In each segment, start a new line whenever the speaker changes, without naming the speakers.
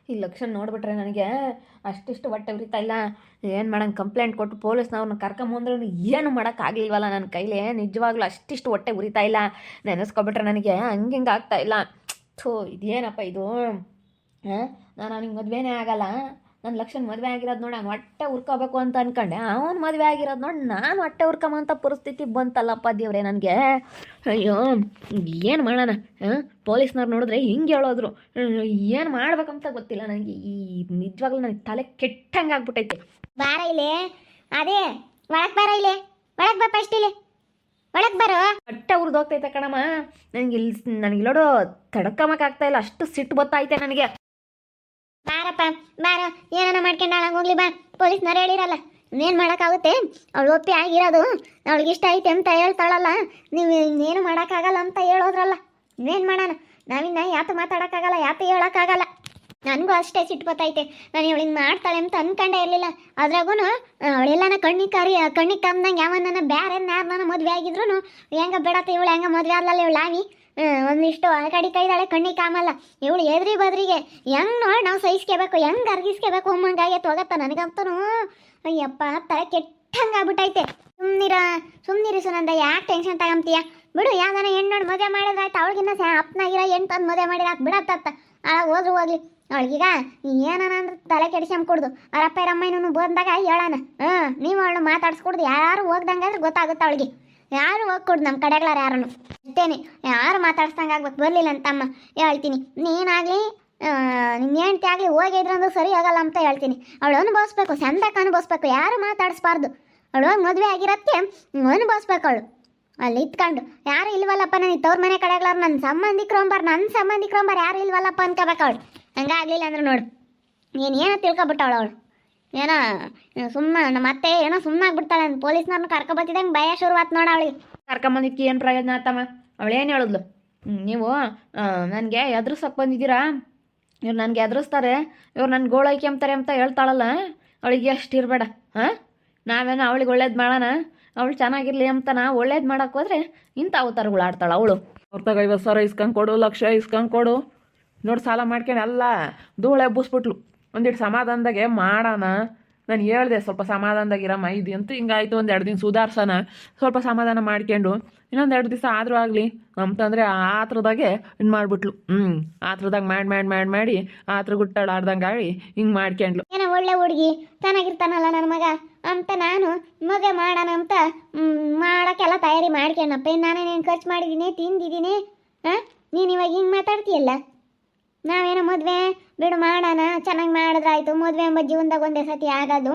ಈ ಲಕ್ಷಣ ನೋಡ್ಬಿಟ್ರೆ ನನಗೆ ಅಷ್ಟಿಷ್ಟು ಹೊಟ್ಟೆ ಉರಿತಾ ಇಲ್ಲ. ಏನು ಮಾಡಂಗೆ ಕಂಪ್ಲೇಂಟ್ ಕೊಟ್ಟು ಪೊಲೀಸ್ನವ್ರನ್ನ ಕರ್ಕೊಂಬಂದ್ರು ಏನು ಮಾಡೋಕ್ಕಾಗಲಿಲ್ವಲ್ಲ ನನ್ನ ಕೈಲಿ. ನಿಜವಾಗ್ಲೂ ಅಷ್ಟಿಷ್ಟು ಹೊಟ್ಟೆ ಉರಿತಾ ಇಲ್ಲ. ನೆನೆಸ್ಕೊಬಿಟ್ರೆ ನನಗೆ ಹಂಗೆ ಆಗ್ತಾ ಇಲ್ಲ. ಥೂ, ಇದೇನಪ್ಪ ಇದು? ನಾನು ಅವನಿಗೆ ಮದುವೆನೇ ಆಗಲ್ಲ. ನನ್ನ ಲಕ್ಷಣ ಮದುವೆ ಆಗಿರೋದು ನೋಡಿ ಅವ್ನು ಹೊಟ್ಟೆ ಉರ್ಕೋಬೇಕು ಅಂತ ಅಂದ್ಕೊಂಡೆ. ಅವ್ನು ಮದುವೆ ಆಗಿರೋದು ನೋಡಿ ನಾನು ಹೊಟ್ಟೆ ಉರ್ಕೊಂಬಂಥ ಪರಿಸ್ಥಿತಿ ಬಂತಲ್ಲಪ್ಪ ದೇವ್ರೆ ನನಗೆ. ಅಯ್ಯೋ, ಏನು ಮಾಡೋಣ? ಪೊಲೀಸ್ನವ್ರು ನೋಡಿದ್ರೆ ಹಿಂಗೆ ಹೇಳೋದ್ರು. ಏನು ಮಾಡ್ಬೇಕಂತ ಗೊತ್ತಿಲ್ಲ ನನಗೆ. ಈ ನಿಜವಾಗ್ಲೂ ನನಗೆ ತಲೆ ಕೆಟ್ಟಂಗೆ ಆಗ್ಬಿಟ್ಟೈತೆ.
ಬಾರ ಇಲ್ಲಿ. ಅದೇ ಒಳಗೆ ಬಾರ ಇಲ್ಲಿ. ಒಳಗೆ ಬಾ ಫಸ್ಟ್ ಇಲ್ಲಿ. ಒಳಗೆ ಬರೋ.
ಹೊಟ್ಟೆ ಉರಿದೋಗ್ತೈತೆ ಕಣಮ್ಮ. ನನಗೆ ಇಲ್ಲೋಡು ತಡ್ಕೊಂಬಕ್ಕಾಗ್ತಾ ಇಲ್ಲ. ಅಷ್ಟು ಸಿಟ್ಟು ಬತ್ತೈತೆ ನನಗೆ.
ಬಾರಪ್ಪ ಬಾರ. ಏನಾನ ಮಾಡ್ಕೊಂಡು ಹೋಗ್ಲಿ ಬಾ. ಪೊಲೀಸ್ನವ್ರು ಹೇಳಿರಲ್ಲ, ಇನ್ನೇನು ಮಾಡೋಕ್ಕಾಗುತ್ತೆ? ಅವಳು ಒಪ್ಪಿ ಆಗಿರೋದು ಅವಳಿಗೆ ಇಷ್ಟ ಐತೆ ಅಂತ ಹೇಳ್ತಾಳಲ್ಲ. ನೀವು ಇನ್ನೇನು ಮಾಡೋಕ್ಕಾಗಲ್ಲ ಅಂತ ಹೇಳೋದ್ರಲ್ಲ. ಇನ್ನೇನು ಮಾಡೋಣ? ನಾವಿನ್ನ ಯಾತು ಮಾತಾಡೋಕ್ಕಾಗಲ್ಲ, ಯಾತು ಹೇಳೋಕ್ಕಾಗಲ್ಲ. ನನಗೂ ಅಷ್ಟೇ ಸಿಟ್ಟು ಬತ್ತೈತೆ. ನಾನು ಇವಳಿಗೆ ಮಾಡ್ತಾಳೆ ಅಂತ ಅನ್ಕೊಂಡೇ ಇರಲಿಲ್ಲ. ಅದ್ರಾಗೂ ಅವಳೆಲ್ಲನ ಕಣ್ಣಿಗೆ ಕಮ್ದಂಗೆ ಯಾವನ್ನ ಬೇರೆ ಯಾರನ್ನ ಮದುವೆ ಆಗಿದ್ರು ಹೆಂಗ ಬಿಡತ್ತೆ ಇವಳು. ಹೆಂಗ ಮದುವೆ ಆದ್ಲಲ್ಲ ಇವಳು ಆವಿ. ಒಂದಿಷ್ಟು ಕಡಿ ಕೈದಾಳೆ, ಕಣ್ಣಿಗೆ ಕಾಮಲ್ಲ ಇವಳು. ಎದ್ರಿ ಬದ್ರಿಗೆ ಹೆಂಗ್ ನೋಡಿ ನಾವು ಸಹಿಸ್ಕೋಬೇಕು, ಹೆಂಗ್ ಅರ್ಗಿಸ್ಕೋಬೇಕು ಅಮ್ಮಂಗಾಗೈತೆ. ಹೋಗತ್ತ ನನಗಂತೂ. ಅಯ್ಯಪ್ಪ, ತಲೆ ಕೆಟ್ಟಂಗಾಗ್ಬಿಟ್ಟೈತೆ. ಸುಮ್ಮನಿರಿ ಸುನಂದ, ಯಾಕೆ ಟೆನ್ಷನ್ ತಗೊಂತೀಯ? ಬಿಡು. ಯಾವ್ದಾನ ಹೆಣ್ಣು ನೋಡಿ ಮದುವೆ ಮಾಡಿದ್ರೆ ಆಯ್ತು. ಅವಳಿಗಿನ್ನ ಅಪ್ಪನಾಗಿರೋ ಹೆಣ್ಣು ತಂದು ಮದುವೆ ಮಾಡಿರ ಬಿಡತ್ತ. ಹೋದ್ರು ಹೋಗ್ಲಿ. ಅವಳಿಗೀಗ ಏನಾನ ಅಂದ್ರೆ ತಲೆ ಕೆಡಿಸ್ಕೊಂಡ್ಕೊಡ್ದು. ಅವರಪ್ಪ ರಮ್ಮಯ್ಯನೂ ಬಂದಾಗ ಹೇಳೋಣ. ನೀವು ಅವಳು ಮಾತಾಡ್ಸ್ಕೊಡ್ದು. ಯಾರು ಹೋಗ್ದಂಗಾದ್ರೆ ಗೊತ್ತಾಗುತ್ತೆ ಅವಳಿಗೆ. ಯಾರು ಹೋಗ್ಕೊಡ್ದು ನಮ್ಮ ಕಡೆಗಳಾರ ಯಾರನ್ನು ಅಷ್ಟೇನೆ. ಯಾರು ಮಾತಾಡ್ಸ್ದಂಗೆ ಆಗ್ಬೇಕು. ಬರಲಿಲ್ಲ ಅಂತಮ್ಮ ಹೇಳ್ತೀನಿ. ನೀನಾಗಲಿ ನಿಮ್ಮ ಹೆಂಡ್ತಿ ಆಗಲಿ ಹೋಗಿದ್ರು ಅಂದ್ರೆ ಸರಿ ಆಗಲ್ಲ ಅಂತ ಹೇಳ್ತೀನಿ. ಅವಳು ಅನುಭವಿಸ್ಬೇಕು, ಚಂದಕ್ಕೆ ಅನುಭವಿಸ್ಬೇಕು. ಯಾರು ಮಾತಾಡಿಸ್ಬಾರ್ದು. ಅವಳು ಹೋಗಿ ಮದುವೆ ಆಗಿರತ್ತೆ ಅನುಭವಿಸ್ಬೇಕು ಅವಳು. ಅಲ್ಲಿ ಇತ್ಕೊಂಡು ಯಾರು ಇಲ್ವಲ್ಲಪ್ಪ ನನಗೆ ತವ್ರ ಮನೆ ಕಡೆಗಳಾರ ನನ್ನ ಸಂಬಂಧಿಕರಂಬಾರ ಯಾರು ಇಲ್ವಲ್ಲಪ್ಪ ಅನ್ಕೋಬೇಕು ಅವಳು. ಹಂಗಾಗಲಿಲ್ಲ ಅಂದ್ರೆ ನೋಡು ಏನೋ ತಿಳ್ಕೊಬಿಟ್ಟವಳು ಅವಳು. ಏನೋ ಸುಮ್ಮನೆ ಮತ್ತೆ ಏನೋ ಸುಮ್ಮನೆ ಆಗ್ಬಿಡ್ತಾಳೆ. ಪೊಲೀಸ್ನವ್ರನ್ನ ಕರ್ಕೊಬತ್ತಿದಂಗೆ ಭಯ ಶುರುವಾತ್ ನೋಡ ಅವಳಿಗೆ.
ಕರ್ಕೊಂಬಂದಿದ್ದಕ್ಕೆ ಏನು ಪ್ರಯೋಜನ ಆತಮ್ಮ? ಅವಳೇನು ಹೇಳಿದ್ಲು? ನೀವು ನನಗೆ ಎದುರಿಸಕ್ಕೆ ಬಂದಿದ್ದೀರಾ, ಇವ್ರು ನನಗೆ ಎದುರಿಸ್ತಾರೆ, ಇವ್ರು ನನ್ನ ಗೋಳೈಕೆ ಅಂತಾರೆ ಅಂತ ಹೇಳ್ತಾಳಲ್ಲ. ಅವಳಿಗೆ ಎಷ್ಟು ಇರಬೇಡ. ನಾವೇನೋ ಅವಳಿಗೆ ಒಳ್ಳೇದು ಮಾಡೋಣ, ಅವಳು ಚೆನ್ನಾಗಿರಲಿ ಅಂತ ನಾವು ಒಳ್ಳೇದು ಮಾಡೋಕ್ಕೆ ಹೋದ್ರೆ ಇಂಥ ಅವತಾರಗಳು ಆಡ್ತಾಳೆ ಅವಳು. ಅವ್ರ ತಗ 50,000 ಇಸ್ಕೊಂಡು ಕೊಡು, 1,00,000 ಇಸ್ಕೊಂಡು ಕೊಡು ನೋಡಿ ಸಾಲ ಮಾಡ್ಕೊಂಡು ಎಲ್ಲ ಧೂಳು ಎಬ್ಬಿಸ್ಬಿಟ್ಲು. ಒಂದಿಟ್ಟು ಸಮಾಧಾನದಾಗೆ ಮಾಡೋಣ. ನಾನು ಹೇಳ್ದೆ ಸ್ವಲ್ಪ ಸಮಾಧಾನದಾಗಿರಮ್ಮ, ಇದು ಅಂತೂ ಹಿಂಗಾಯ್ತು, ಒಂದು 2 ದಿನ ಸುಧಾರ್ಸೋಣ, ಸ್ವಲ್ಪ ಸಮಾಧಾನ ಮಾಡ್ಕೊಂಡು ಇನ್ನೊಂದು 2 ದಿವಸ ಆದರೂ ಆಗಲಿ ಅಂತಂದರೆ ಆತ್ರದಾಗೆ ಇನ್ನು ಮಾಡಿಬಿಟ್ಲು. ಆತ್ರದಾಗ ಮಾಡಿ ಆತ್ರ ಗುಟ್ಟಾಳು ಆಡ್ದಂಗೆ ಆಡಿ ಹಿಂಗೆ ಮಾಡ್ಕೊಂಡ್ಲು.
ಏನೋ ಒಳ್ಳೆ ಹುಡುಗಿ ಚೆನ್ನಾಗಿರ್ತಾನಲ್ಲ ನನ್ನ ಮಗ ಅಂತ ನಾನು ಮದುವೆ ಮಾಡೋಣ ಅಂತ ಮಾಡೋಕ್ಕೆಲ್ಲ ತಯಾರಿ ಮಾಡ್ಕೊಂಡಪ್ಪ. ನಾನೇನೇನು ಖರ್ಚು ಮಾಡಿದ್ದೀನಿ, ತಿಂದಿದ್ದೀನಿ. ನೀನು ಇವಾಗ ಹಿಂಗೆ ಮಾತಾಡ್ತೀಯಲ್ಲ. ನಾವೇನೋ ಮದುವೆ ಬಿಡು ಮಾಡೋಣ, ಚೆನ್ನಾಗಿ ಮಾಡಿದ್ರಾಯ್ತು. ಮದುವೆ ಎಂಬ ಜೀವನದಾಗ ಒಂದೇ ಸತಿ ಆಗೋದು,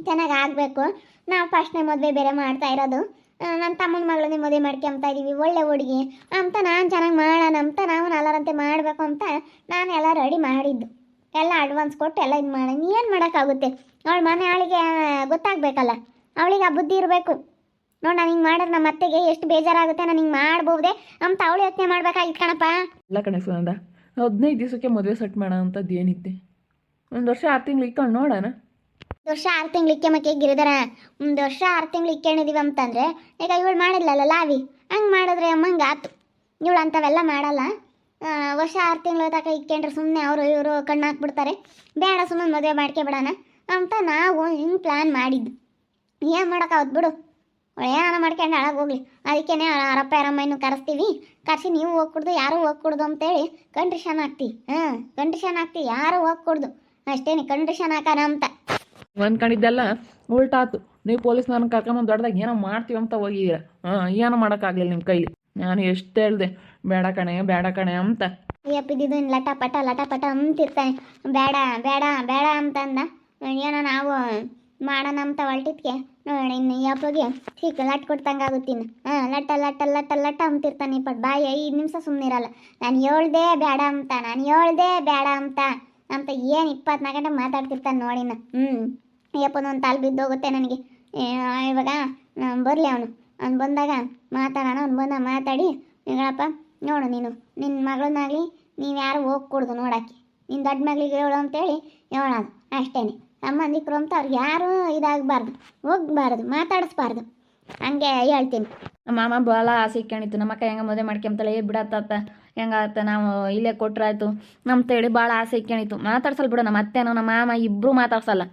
ಚೆನ್ನಾಗಿ ಆಗಬೇಕು. ನಾವು ಫಸ್ಟ್ನೇ ಮದುವೆ ಬೇರೆ ಮಾಡ್ತಾ ಇರೋದು. ನನ್ನ ತಮ್ಮನ ಮಗಳನ್ನೇ ಮದುವೆ ಮಾಡ್ಕೊಂತ ಇದ್ದೀವಿ, ಒಳ್ಳೆ ಹುಡುಗಿ ಅಂತ. ನಾನು ಚೆನ್ನಾಗಿ ಮಾಡೋಣ ಅಂತ ನಾವು ಎಲ್ಲರಂತೆ ಮಾಡಬೇಕು ಅಂತ ನಾನು ಎಲ್ಲ ರೆಡಿ ಮಾಡಿದ್ದು. ಎಲ್ಲ ಅಡ್ವಾನ್ಸ್ ಕೊಟ್ಟು ಎಲ್ಲ ಇದು ಮಾಡೋಣ. ಏನು ಮಾಡೋಕ್ಕಾಗುತ್ತೆ? ಅವಳ ಮನೆ ಅವಳಿಗೆ ಗೊತ್ತಾಗಬೇಕಲ್ಲ, ಅವಳಿಗೆ ಆ ಬುದ್ಧಿ ಇರಬೇಕು. ನೋಡಿ ನಾನು ಹಿಂಗೆ ಮಾಡಿದ್ರೆ ನಮ್ಮ ಅತ್ತೆಗೆ ಎಷ್ಟು ಬೇಜಾರಾಗುತ್ತೆ. ನಾನು ಹಿಂಗೆ ಮಾಡ್ಬೋದೇ ಅಂತ ಅವಳು ಯೋಚನೆ ಮಾಡ್ಬೇಕಾಗಿತ್ತು ಕಣಪ್ಪ.
ಇಲ್ಲ ಕಣೆ ಸುನಂದ, 15 ದಿವಸಕ್ಕೆ ಮದುವೆ ಸೆಟ್ ಮಾಡೋ ಅಂಥದ್ದು ಏನಿತ್ತೆ? 1 ವರ್ಷ 6 ತಿಂಗಳು ಇಕ್ಕೊಂಡು ನೋಡೋಣ.
1 ವರ್ಷ 6 ತಿಂಗಳು ಇಕ್ಕೆ ಮಕ್ಕೆ ಗಿರಿದಾರ. 1 ವರ್ಷ 6 ತಿಂಗಳು ಇಕ್ಕೊಂಡಿದೀವಿ ಅಂತಂದರೆ ಈಗ ಇವಳು ಮಾಡಿದ್ಲಲ್ಲ ಲಾವಿ, ಹಂಗೆ ಮಾಡಿದ್ರೆ ಅಮ್ಮಂಗೆ ಆತು. ಇವಳು ಅಂಥವೆಲ್ಲ ಮಾಡಲ್ಲ. ವರ್ಷ 6 ತಿಂಗಳು ತನಕ ಇಕ್ಕೊಂಡ್ರೆ ಸುಮ್ಮನೆ ಅವರು ಇವರು ಕಣ್ಣು ಹಾಕ್ಬಿಡ್ತಾರೆ. ಬೇಡ, ಸುಮ್ಮನೆ ಮದುವೆ ಮಾಡ್ಕೊಬಿಡೋಣ ಅಂತ ನಾವು ಹಿಂಗೆ ಪ್ಲ್ಯಾನ್ ಮಾಡಿದ್ದು. ಏನು ಮಾಡೋಕ್ಕಾವತ್ತು ಬಿಡು. ಏನಾನ ಮಾಡ್ಕೊಂಡು ಹಾಳಾಗಿ ಹೋಗ್ಲಿ. ಅದಕ್ಕೇ ಅವರಪ್ಪ ಯಾರಮ್ಮನ್ನು ಕರೆಸ್ತೀವಿ. ಕರೆಸಿ ನೀವು ಹೋಗ್ಕೊಡ್ದು, ಯಾರೂ ಹೋಗ್ಕೊಡ್ದು ಅಂತೇಳಿ ಕಂಡೀಷನ್ ಹಾಕ್ತೀವಿ. ಕಂಡೀಷನ್ ಹಾಕ್ತೀವಿ, ಯಾರೂ ಹೋಗ್ಕೊಡ್ದು ಅಷ್ಟೇನೆ. ಕಂಡೀಷನ್ ಹಾಕೋಣ ಅಂತ
ಅಂದ್ಕೊಂಡಿದ್ದೆಲ್ಲ ಉಲ್ಟಾತು. ನೀವು ಪೊಲೀಸ್ನವ್ರನ್ನ ಕರ್ಕೊಂಬಂದು ದೊಡ್ಡದಾಗ ಏನೋ ಮಾಡ್ತೀವಿ ಅಂತ ಹೋಗಿದ್ದೀರ. ಏನೋ ಮಾಡೋಕ್ಕಾಗಲಿಲ್ಲ ನಿಮ್ಮ ಕೈಲಿ. ನಾನು ಎಷ್ಟು ಹೇಳಿದೆ ಬೇಡ ಕಣೆ ಅಂತ.
ಅಯ್ಯಪ್ಪಿದ್ದು ಲಟಪಟ ಅಂತಿರ್ತಾನೆ. ಬೇಡ ಬೇಡ ಬೇಡ ಅಂತಂದ. ಏನೋ ನಾವು ಮಾಡೋಣ ಅಂತ ಹೊಲ್ಟಿದ್ಕೆ ನೋಡಿ ಇನ್ನು ಯಪ್ಪಗೆ ಸಿಕ್ಕ ಲಟ್ ಕೊಡ್ತಂಗೆ ಆಗುತ್ತೀನಿ. ಲಟ್ಟ ಅಂತಿರ್ತಾನೆ. ಬಾಯಿ 5 ನಿಮಿಷ ಸುಮ್ಮನಿರಲ್ಲ. ನಾನು ಹೇಳ್ದೆ ಬೇಡ ಅಂತ ಏನು 24 ಗಂಟೆ ಮಾತಾಡ್ತಿರ್ತಾನೆ ನೋಡಿನ. ಯಪ್ಪನೊಂದು ತಾಲು ಬಿದ್ದೋಗುತ್ತೆ ನನಗೆ. ಇವಾಗ ಬರಲಿ ಅವ್ನು ಬಂದಾಗ ಮಾತಾಡೋಣ. ಅವ್ನು ಬಂದಾಗ ಮಾತಾಡಿ, ಹೇಳಪ್ಪ ನೋಡು ನೀನು ನಿನ್ನ ಮಗಳನ್ನಾಗಲಿ ನೀವು ಯಾರು ಹೋಗ್ಕೊಡ್ದು ನೋಡೋಕ್ಕೆ, ನಿನ್ನ ದೊಡ್ಡ ಮಗಳಿಗೆ ಹೇಳು ಅಂತೇಳಿ ಹೇಳೋದು ಅಷ್ಟೇ. ಸಂಬಂಧಿಕರು ಅಂತ ಅವ್ರಿಗೆ ಯಾರೂ ಇದಾಗಬಾರ್ದು, ಹೋಗಬಾರ್ದು, ಮಾತಾಡಿಸ್ಬಾರ್ದು. ಹಂಗೆ ಹೇಳ್ತೀನಿ.
ನಮ್ಮ ಮಾಮ ಭಾಳ ಆಸೆ ಇಕ್ಕೊಂಡಿತ್ತು. ನಮ್ಮ ಅಕ್ಕ ಹೆಂಗೆ ಮದುವೆ ಮಾಡ್ಕೊಂತಾಳೆ ಬಿಡತ್ತ ಹೆಂಗಾಗುತ್ತೆ ನಾವು ಇಲ್ಲೇ ಕೊಟ್ರಾಯ್ತು ಅಂತೇಳಿ ಭಾಳ ಆಸೆ ಇಕ್ಕೊಂಡಿತ್ತು. ಮಾತಾಡ್ಸಲ್ಲ ಬಿಡು, ನಮ್ಮ ಅತ್ತೆನೋ ನಮ್ಮ ಮಾಮ ಇಬ್ಬರು ಮಾತಾಡ್ಸಲ್ಲ.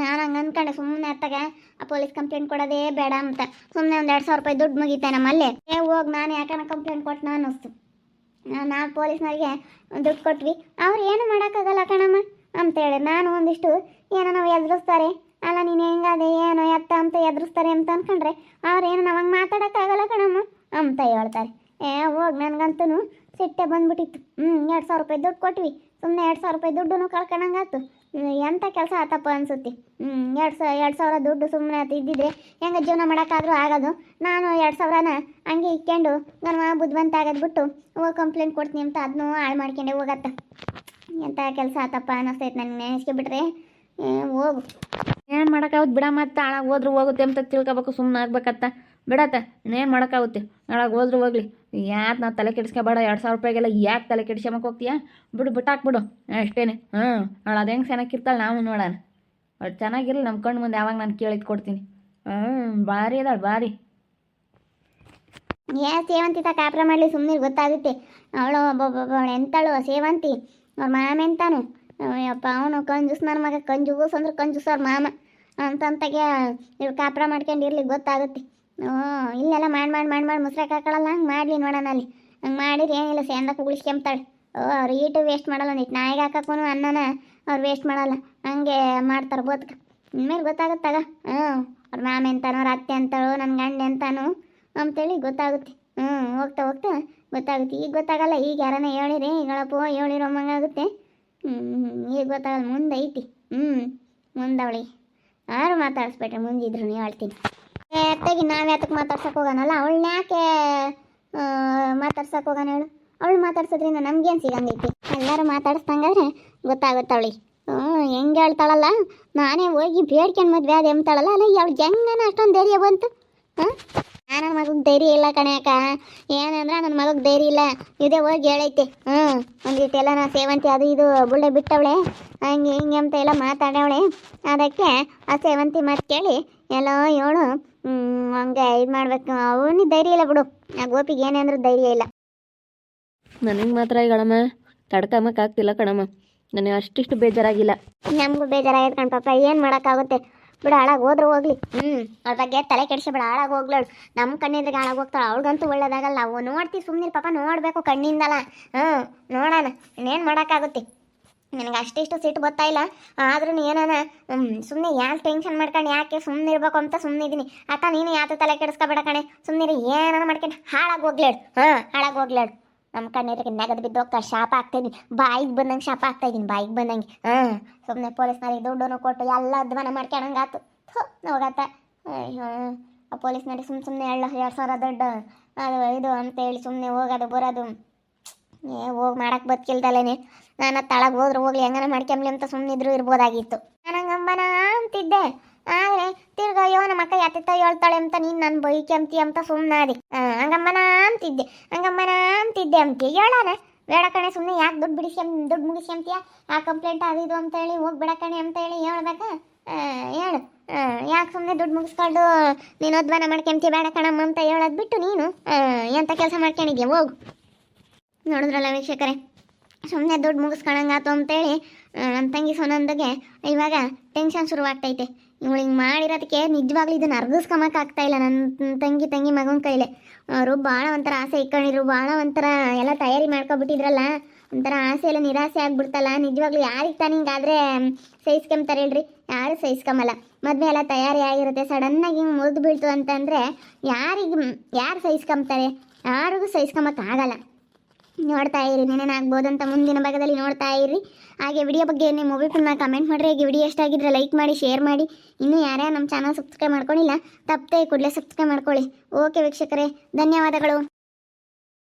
ನಾನು ಹಂಗೆ ಅಂದ್ಕೊಂಡೆ ಸುಮ್ಮನೆ ಅತ್ತಾಗ ಆ ಪೊಲೀಸ್ ಕಂಪ್ಲೇಂಟ್ ಕೊಡೋದೇ ಬೇಡ ಅಂತ ಸುಮ್ಮನೆ ಒಂದು 2,000 ರೂಪಾಯಿ ದುಡ್ಡು ಮುಗಿತೆ ನಮ್ಮಲ್ಲೇ ಹೋಗಿ ನಾನು ಯಾಕನ ಕಂಪ್ಲೇಂಟ್ ಕೊಟ್ಟನ ಅನ್ನಿಸ್ತು. ನಾವು ಪೊಲೀಸ್ನವ್ರಿಗೆ ದುಡ್ಡು ಕೊಟ್ವಿ, ಅವ್ರು ಏನು ಮಾಡೋಕ್ಕಾಗಲ್ಲ ಕಣಮ್ಮ ಅಂತೇಳಿ ನಾನು ಒಂದಿಷ್ಟು ಏನೋ ನಾವು ಎದುರಿಸ್ತಾರೆ, ಅಲ್ಲ ನೀನು ಹೆಂಗಾದೆ ಏನೋ ಎತ್ತ ಅಂತ ಎದುರಿಸ್ತಾರೆ ಅಂತ ಅಂದ್ಕೊಂಡ್ರೆ ಅವ್ರೇನು ನಾವಂಗೆ ಮಾತಾಡೋಕ್ಕಾಗಲ್ಲ ಕಣಮ್ಮ ಅಂತ ಹೇಳ್ತಾರೆ. ಹೋಗಿ ನನಗಂತೂ ಸಿಟ್ಟೆ ಬಂದ್ಬಿಟ್ಟಿತ್ತು. 2,000 ರೂಪಾಯಿ ದುಡ್ಡು ಕೊಟ್ವಿ, ಸುಮ್ಮನೆ 2,000 ರೂಪಾಯಿ ದುಡ್ಡು ಕಳ್ಕೊಂಡಂಗಾಯ್ತು. ಎಂಥ ಕೆಲಸ ಆತಪ್ಪ ಅನ್ಸುತ್ತೆ. 2,000 ದುಡ್ಡು ಸುಮ್ಮನೆ ಇದ್ದಿದ್ರೆ ಹೆಂಗೆ ಜೀವನ ಮಾಡೋಕ್ಕಾದ್ರೂ ಆಗೋದು. ನಾನು 2,000ನ ಹಂಗೆ ಇಕ್ಕೊಂಡು ನನ್ನ ಬುದ್ಧಿವಂತ ಆಗೋದ್ಬಿಟ್ಟು ಹೋಗಿ ಕಂಪ್ಲೇಂಟ್ ಕೊಡ್ತೀನಿ ಅಂತ ಅದನ್ನೂ ಹಾಳು ಮಾಡ್ಕೊಂಡೆ ಹೋಗತ್ತ. ಎಂಥ ಕೆಲಸ ಆತಪ್ಪ ಅನ್ನಿಸ್ತೈತೆ ನನಗೆ ನೆನೆಸ್ಕೊಬಿಟ್ರೆ. ಹೋಗು,
ಏನು ಮಾಡೋಕ್ಕಾಗುತ್ತೆ ಬಿಡ, ಮತ್ತೆ ಹಾಳಾಗಿ ಹೋದ್ರೂ ಹೋಗುತ್ತೆ ಅಂತ ತಿಳ್ಕೊಬೇಕು, ಸುಮ್ಮನೆ ಆಗ್ಬೇಕತ್ತ ಬಿಡತ್ತ. ಇನ್ನೇನು ಮಾಡೋಕ್ಕಾಗುತ್ತೆ, ಹಾಳಾಗಿ ಹೋದ್ರೂ ಹೋಗ್ಲಿ. ಯಾಕೆ ನಾವು ತಲೆ ಕೆಡಿಸ್ಕೊಬೇಡ, 2,000 ರೂಪಾಯಿಗೆಲ್ಲ ಯಾಕೆ ತಲೆ ಕೆಡಿಸ್ಕೊಂಬಕ್ಕೆ ಹೋಗ್ತೀಯಾ, ಬಿಟ್ಟಾಕ್ಬಿಡು ಅಷ್ಟೇನೆ. ಅವಳು ಅದು ಹೆಂಗೆ ಚೆನ್ನಾಗಿರ್ತಾಳೆ ನಾವು ನೋಡೋಣ. ಅವಳು ಚೆನ್ನಾಗಿರಲಿ ನಮ್ಮ ಕಣ್ಣು ಮುಂದೆ ಯಾವಾಗ ನಾನು ಕೇಳಿದ್ದು ಕೊಡ್ತೀನಿ. ಭಾರಿ ಅದಾಳು ಭಾರಿ.
ಸೇವಂತಿ ತ ಕಾಪ್ರ ಮಾಡಲಿ ಸುಮ್ಮನೆ ಗೊತ್ತಾಗುತ್ತೆ. ಅವಳು ಒಬ್ಬೊಬ್ಬಳು ಎಂತಾಳು ಸೇವಂತಿ, ಅವ್ರ ಮಾಮ ಎಂತಾನು ಅಪ್ಪ ಅವನು ಕಂಜೂಸ್, ನನ್ನ ಮಗ ಕಂಜೂಸ್ ಅಂದ್ರೆ ಕಂಜೂಸ್ ಅವ್ರ ಮಾಮ ಅಂತಂತಾಗೆ ಇವ್ರು ಕಾಪ್ರ ಮಾಡ್ಕೊಂಡಿರ್ಲಿ ಗೊತ್ತಾಗುತ್ತೆ. ಇಲ್ಲೆಲ್ಲ ಮಾಡಿ ಮುಸ್ರಾಕ್ ಹಾಕೊಳ್ಳಲ್ಲ, ಹಂಗೆ ಮಾಡಲಿ ನೋಡೋಣ ಅಲ್ಲಿ. ಹಂಗೆ ಮಾಡಿದ್ರೆ ಏನಿಲ್ಲ, ಸೇಂದಕ್ಕೆ ಉಳಿಸ್ಕೊಂತಾಳೆ. ಅವ್ರು ಈಟು ವೇಸ್ಟ್ ಮಾಡಲ್ಲ, ಒಂದಿಟ್ಟು ನಾಯಿಗೆ ಹಾಕಕ್ಕೂ ಅನ್ನನ ಅವ್ರು ವೇಸ್ಟ್ ಮಾಡಲ್ಲ, ಹಂಗೆ ಮಾಡ್ತಾರೆ ಬೋತ್ಕ. ಇನ್ಮೇಲೆ ಗೊತ್ತಾಗುತ್ತಾಗ ಅವ್ರ ಮಾಮ ಎಂತಾನೋ, ಅವ್ರ ಅತ್ತೆ ಅಂತಾಳು, ನನ್ನ ಗಂಡ ಎಂತಾನು ಅಂತೇಳಿ ಗೊತ್ತಾಗುತ್ತೆ. ಹೋಗ್ತಾ ಹೋಗ್ತಾ ಗೊತ್ತಾಗುತ್ತೆ. ಈಗ ಗೊತ್ತಾಗಲ್ಲ, ಈಗ ಯಾರನ್ನ ಹೇಳಿರಿ ಈಗಳಪ್ಪ ಹೇಳಿರೋ ಮಂಗಾಗುತ್ತೆ. ಈಗ ಗೊತ್ತಾಗಲ್ಲ, ಮುಂದೆ ಐತಿ. ಮುಂದೆ ಅವಳಿಗೆ ಯಾರು ಮಾತಾಡಿಸ್ಬೇಡ್ರಿ, ಮುಂದಿದ್ರು ನೀವು ಹೇಳ್ತೀನಿ. ಅತ್ತೆಗೆ ನಾವು ಯಾತಕ್ಕೆ ಮಾತಾಡ್ಸಕ್ಕೆ ಹೋಗೋಣಲ್ಲ, ಅವಳನ್ನ ಯಾಕೆ ಮಾತಾಡ್ಸಕ್ಕೆ ಹೋಗೋಣ ಹೇಳು. ಅವಳು ಮಾತಾಡ್ಸೋದ್ರಿಂದ ನಮ್ಗೇನು ಸಿಗಂಗೈತಿ. ಎಲ್ಲರೂ ಮಾತಾಡಿಸ್ದಂಗಾದ್ರೆ ಗೊತ್ತಾಗುತ್ತೆ ಅವಳಿಗೆ. ಹೆಂಗೆ ಹೇಳ್ತಾಳಲ್ಲ, ನಾನೇ ಹೋಗಿ ಬೇಡ್ಕೊಂಡು ಮದುವೆ ಅದು ಎಂತಾಳಲ್ಲ, ಅಲ್ಲ ಅವಳು ಹೆಂಗನ ಅಷ್ಟೊಂದು ಧೈರ್ಯ ಬಂತು. ನನ್ನ ಮಗಗೆ ಧೈರ್ಯ ಇಲ್ಲ ಕಣ್ಯಾಕ, ಏನಂದ್ರೆ ನನ್ನ ಮಗಗೆ ಧೈರ್ಯ ಇಲ್ಲ, ಇದೇ ಹೋಗಿ ಹೇಳೈತೆ. ಒಂದಿಟ್ಟೆಲ್ಲ ನಾ ಸೇವಂತಿ ಅದು ಇದು ಬುಳ್ಳೆ ಬಿಟ್ಟವಳೆ, ಹಂಗೆ ಹಿಂಗೆ ಅಂತ ಎಲ್ಲ ಮಾತಾಡವಳೆ. ಅದಕ್ಕೆ ಆ ಸೇವಂತಿ ಮಾತು ಕೇಳಿ ಎಲ್ಲ ಹೇಳು ಹಂಗೆ ಇದು ಮಾಡ್ಬೇಕು. ಅವನಿಗೆ ಧೈರ್ಯ ಇಲ್ಲ ಬಿಡು, ಆ ಗೋಪಿಗೆ ಏನೇ ಅಂದ್ರೂ ಧೈರ್ಯ ಇಲ್ಲ.
ನನಗೆ ಮಾತ್ರ ಈಗಳಮ್ಮ ತಡ್ಕೊಂಬಕ್ಕಾಗ್ತಿಲ್ಲ ಕಣಮ್ಮ, ನನಗೆ ಅಷ್ಟಿಷ್ಟು ಬೇಜಾರಾಗಿಲ್ಲ.
ನಮಗೂ ಬೇಜಾರಾಗೈತೆ ಕಣ್ಪಪ್ಪ, ಏನು ಮಾಡೋಕ್ಕಾಗುತ್ತೆ ಬಿಡು, ಹಾಳಾಗಿ ಹೋದ್ರೂ ಹೋಗ್ಲಿ. ಅವ್ರ ಬಗ್ಗೆ ತಲೆ ಕೆಡಿಸ್ಬೇಡ, ಹಾಳಾಗಿ ಹೋಗ್ಲಾಳು. ನಮ್ಮ ಕಣ್ಣಿದ್ರಿಗೆ ಹಾಳಾಗಿ ಹೋಗ್ತಾಳೆ, ಅವಳಿಗಂತೂ ಒಳ್ಳೇದಾಗಲ್ಲ. ನಾವು ನೋಡ್ತೀವಿ ಸುಮ್ಮನೆ ಪಾಪ, ನೋಡಬೇಕು ಕಣ್ಣಿಂದಲ್ಲ. ನೋಡೋಣ, ಇನ್ನೇನು ಮಾಡೋಕ್ಕಾಗುತ್ತೆ. ನನಗೆ ಅಷ್ಟಿಷ್ಟು ಸಿಟ್ಟು ಗೊತ್ತಾಯಿಲ್ಲ, ಆದ್ರೂ ಏನಾನ ಸುಮ್ಮನೆ ಯಾಕೆ ಟೆನ್ಷನ್ ಮಾಡ್ಕೊಂಡು ಯಾಕೆ ಸುಮ್ಮನೆ ಇರ್ಬೇಕು ಅಂತ ಸುಮ್ಮನೆ ಇದ್ದೀನಿ. ಅಕ್ಕ ನೀನು ಯಾತ ತಲೆ ಕೆಡಿಸ್ಕೊಬೇಡ ಕಣೆ, ಸುಮ್ಮನೆ ಏನಾನ ಮಾಡ್ಕೊಂಡು ಹಾಳಾಗಿ ಹೋಗ್ಲಾಡು. ಹಾಳಾಗಿ ಹೋಗ್ಲಾಡು. ನಮ್ಮ ಕಣ್ಣೆದ್ರಿಗೆ ನಗದು ಬಿದ್ದು ಹೋಗ್ತಾಳೆ, ಶಾಪ ಆಗ್ತಾಯಿದ್ದೀನಿ, ಬಾಯಿಗೆ ಬಂದಂಗೆ ಶಾಪ ಆಗ್ತಾಯಿದ್ದೀನಿ, ಬಾಯಿಗೆ ಬಂದಂಗೆ. ಸುಮ್ಮನೆ ಪೊಲೀಸ್ನವ್ರಿಗೆ ದುಡ್ಡನ್ನು ಕೊಟ್ಟು ಎಲ್ಲ ಅಧ್ವಾನ ಮಾಡ್ಕೊಳಂಗಾತು ಹೋಗತ್ತ. ಆ ಪೊಲೀಸ್ನವ್ರಿಗೆ ಸುಮ್ಮನೆ 2,000 ದುಡ್ಡು ಅದು ಇದು ಅಂತೇಳಿ ಸುಮ್ಮನೆ ಹೋಗೋದು ಬರೋದು, ಹೋಗಿ ಮಾಡಕ್ಕೆ ಬದುಕಿಲ್ದಲೇನೆ. ನಾನು ತಳಗೆ ಹೋದ್ರೆ ಹೋಗ್ಲಿ, ಹೆಂಗನ ಮಾಡ್ಕೊಂಬ್ಲಿ ಅಂತ ಸುಮ್ಮನಿದ್ರು ಇರ್ಬೋದಾಗಿತ್ತು. ನಾನು ಹಂಗಂಬನ ಅಂತಿದ್ದೆ, ಆದರೆ ತಿರ್ಗ ಅಯ್ಯೋ ನಮ್ಮ ಅಕ್ಕ ಯಾತಿತ್ತ ಹೇಳ್ತಾಳೆ ಅಂತ ನೀನು ನನ್ನ ಬೈಕೆಂತಿ ಅಂತ ಸುಮ್ಮನಾದಿ. ಹಂಗಮ್ಮನ ಅಂತಿದ್ದೆ ಅಂತೀಯ ಹೇಳಾನೆ ಬೇಡ ಕಣೆ, ಸುಮ್ಮನೆ ಯಾಕೆ ದುಡ್ಡು ಮುಗಿಸ್ಕೊಂತೀಯ, ಆ ಕಂಪ್ಲೇಂಟ್ ಅದು ಇದು ಅಂತೇಳಿ ಹೋಗಿ ಬಿಡ ಕಣೆ ಅಂತೇಳಿ ಹೇಳ್ಬೇಕಾ? ಹೇಳು, ಯಾಕೆ ಸುಮ್ಮನೆ ದುಡ್ಡು ಮುಗಿಸ್ಕೊಂಡು ನೀನು ಅಧ್ವಾನ ಮಾಡ್ಕೊಂತೀಯ ಬೇಡ ಕಣಮ್ಮ ಅಂತ ಹೇಳೋದು ಬಿಟ್ಟು ನೀನು ಎಂಥ ಕೆಲಸ ಮಾಡ್ಕೊಂಡಿದ್ಯಾ ಹೋಗು. ನೋಡಿದ್ರಲ್ಲ ವೀಕ್ಷಕರೇ, ಸುಮ್ಮನೆ ದುಡ್ಡು ಮುಗಿಸ್ಕೊಳಂಗಾತು ಅಂತೇಳಿ ನನ್ನ ತಂಗಿ ಸೊನಂದಗೆ ಇವಾಗ ಟೆನ್ಷನ್ ಶುರುವಾಗ್ತೈತೆ. ಇವಳಿಗೆ ಮಾಡಿರೋದಕ್ಕೆ ನಿಜವಾಗ್ಲೂ ಇದನ್ನು ಅರ್ಗಿಸ್ಕೊಂಬಕ್ಕಾಗ್ತಾಯಿಲ್ಲ ನನ್ನ ತಂಗಿ ಮಗನ ಕೈಲೇ. ಅವರು ಭಾಳ ಒಂಥರ ಆಸೆ ಇಟ್ಕೊಂಡಿದ್ರು, ಭಾಳ ಒಂಥರ ಎಲ್ಲ ತಯಾರಿ ಮಾಡ್ಕೊಬಿಟ್ಟಿದ್ರಲ್ಲ, ಒಂಥರ ಆಸೆ ಎಲ್ಲ ನಿರಾಸೆ ಆಗ್ಬಿಡ್ತಲ್ಲ. ನಿಜವಾಗ್ಲೂ ಯಾರಿಗೆ ತಾನು ಹಿಂಗಾದರೆ ಸಹಿಸ್ಕೊಂತಾರೆ ಹೇಳ್ರಿ, ಯಾರು ಸಹಿಸ್ಕೊಂಬಲ್ಲ. ಮದುವೆ ಎಲ್ಲ ತಯಾರಿ ಆಗಿರುತ್ತೆ, ಸಡನ್ನಾಗಿ ಹಿಂಗೆ ಮುರಿದು ಬೀಳ್ತು ಅಂತಂದರೆ ಯಾರು ಸಹಿಸ್ಕೊಂತಾರೆ? ಯಾರಿಗೂ ಸಹಿಸ್ಕೊಂಬಕ್ಕಾಗಲ್ಲ. ನೋಡ್ತಾ ಇರಿ, ನೆನೇನಾಗ್ಬೋದು ಅಂತ ಮುಂದಿನ ಭಾಗದಲ್ಲಿ ನೋಡ್ತಾ ಇರಿ. ಹಾಗೆ ವಿಡಿಯೋ ಬಗ್ಗೆ ನಿಮ್ಮ ಒಬ್ಬಿಟ್ಟು ಕಮೆಂಟ್ ಮಾಡಿರಿ. ಹಾಗೆ ವಿಡಿಯೋ ಎಷ್ಟಾಗಿದ್ರೆ ಲೈಕ್ ಮಾಡಿ, ಶೇರ್ ಮಾಡಿ. ಇನ್ನೂ ಯಾರ್ಯಾರು ನಮ್ಮ ಚಾನಲ್ ಸಬ್ಸ್ಕ್ರೈಬ್ ಮಾಡ್ಕೊಂಡಿಲ್ಲ ತಪ್ಪದೆ ಕೂಡಲೇ ಸಬ್ಸ್ಕ್ರೈಬ್ ಮಾಡ್ಕೊಳ್ಳಿ. ಓಕೆ ವೀಕ್ಷಕರೇ, ಧನ್ಯವಾದಗಳು.